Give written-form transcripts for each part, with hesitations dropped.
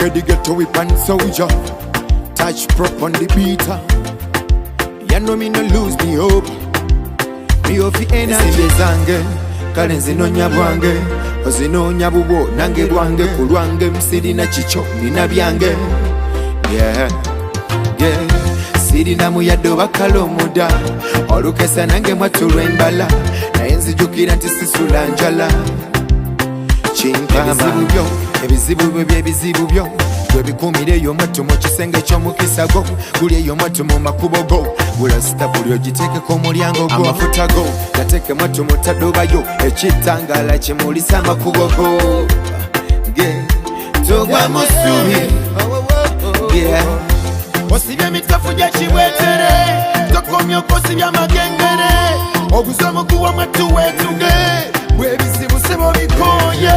where the ghetto whip and soldier. Touch prop on the beater. You know me no lose me hope. Me ofi energy zange. Kale nzinonya bwange. Ozinonya bubo nange bwange. Kulwange msiri na chicho nina byange. Yeah, yeah. Siri na muyaddo bakalo muda. Olukesa nange mwatulwa embala. Naye nzijukira nti sisula njala. Chinkama ebizibu byo byebizibu byo gwe bikumireyo mwattu mu kisenge ky'omukisago gulyeyo mwattu mu makubo go gulasita buli ogiteekeko omulyango gwo amafuta go gateeke mwattu mu taddobayo ekitangaala kimulisa amakubo go togwa mu ssubi osibye emitafu gya kibwetere tokomya okosibya amagengere obusomo guwa mwattu weetuge bwebizibu sebo bikoye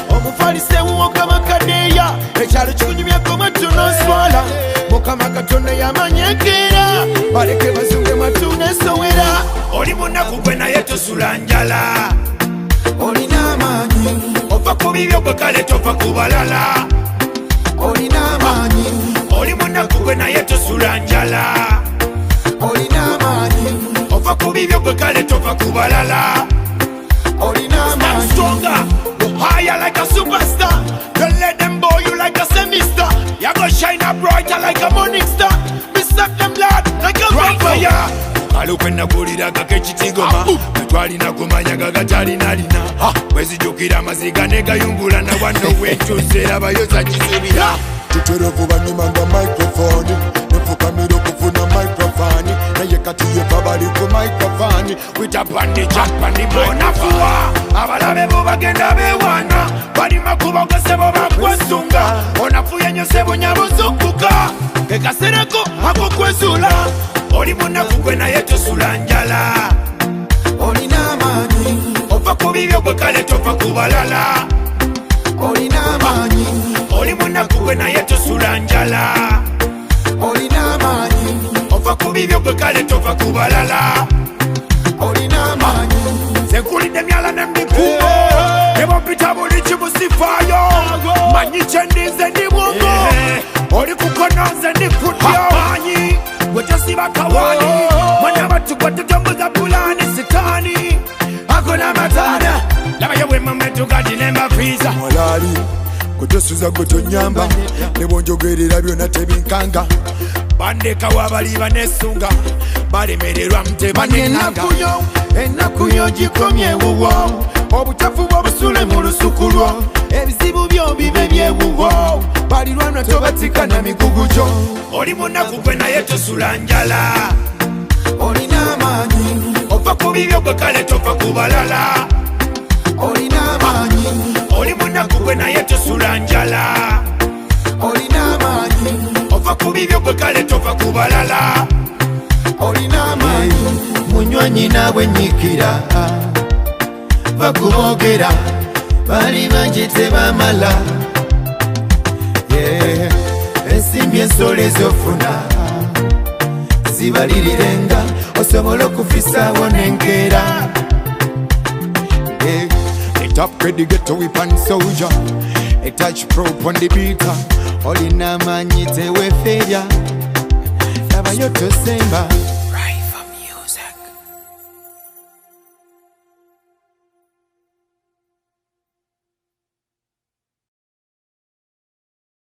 omufalise wuwoka makadeya ekyalo kikunyumyako mwattu noswala mukama katonda yamanyekera baleke bazunge mwattu nesowera oli munaku gwe naye tosula njala olina amanyi ova ku bibyo gwe kale tova ku balala olina amanyi oli munaku gwe naye tosula njala olina amanyi ova ku bibyo gwe kale tova ku balala I'm stronger, higher like a superstar. Don't let them bow you like a semi-star. You go shine up brighter like a morning star. Me suck them blood like a vampire. Alupenda kulira kakechitigoma katwalina kumanya gagatalina bwezijukira maziga negayungula na wano wetusera bayoza kisubira tutera kubanyuma nga microphone nefukamira okufuna microphone naye kati ye babali ku microphone witapandi chapandi bonafuwa abalabe bo bagenda bewana bali makuba gasebo bakwesunga onafuye nyosebo nyabuzunguka ekasereko ako kwezula oli munaku gwe naye tosula njala olina amanyi ova ku bibyo gwe kale tova ku balala olina amanyi oli munaku gwe naye tosula njala olina amanyi ova ku bibyo gwe kale tova ku balala olina amanyi senkulidde myala nemikubo nebopita buli kimusifaayo manyi kyendinze ndi bwongo oli kukono nze ndi kudyo manyi wetosiba kawani mwana batu kwatutombuza pulani sitani akona matana labayo wemametu kati nembafiisa mwalali kutosuza kutonyamba nebonjogerera byona tebinkanga bandeka wabali banesunga balemererwa mutebanenanga enaku yo gikomye wuwo obutafu bwobusule mu lusuku lwo ebizibu byo bibe byewuwo balirwana tobatika na migugu gyo oli munaku gwe naye tosula njala olina amanyi ova ku bibyo gwe kale tova ku balala olina amanyi oli munaku gwe naye tosula njala olina amanyi ova ku bibyo gwe kale tova ku balala olina amanyi munywanyi nawe nyikira bakubogera bali bangi tebamala ensimbi ensolo ezofuna zibalirirenga osobola okufisaawo n'enkeera a top grade ghetto whip and soldier a touch probe on the beater olina amanyi teweferya labayo tosemba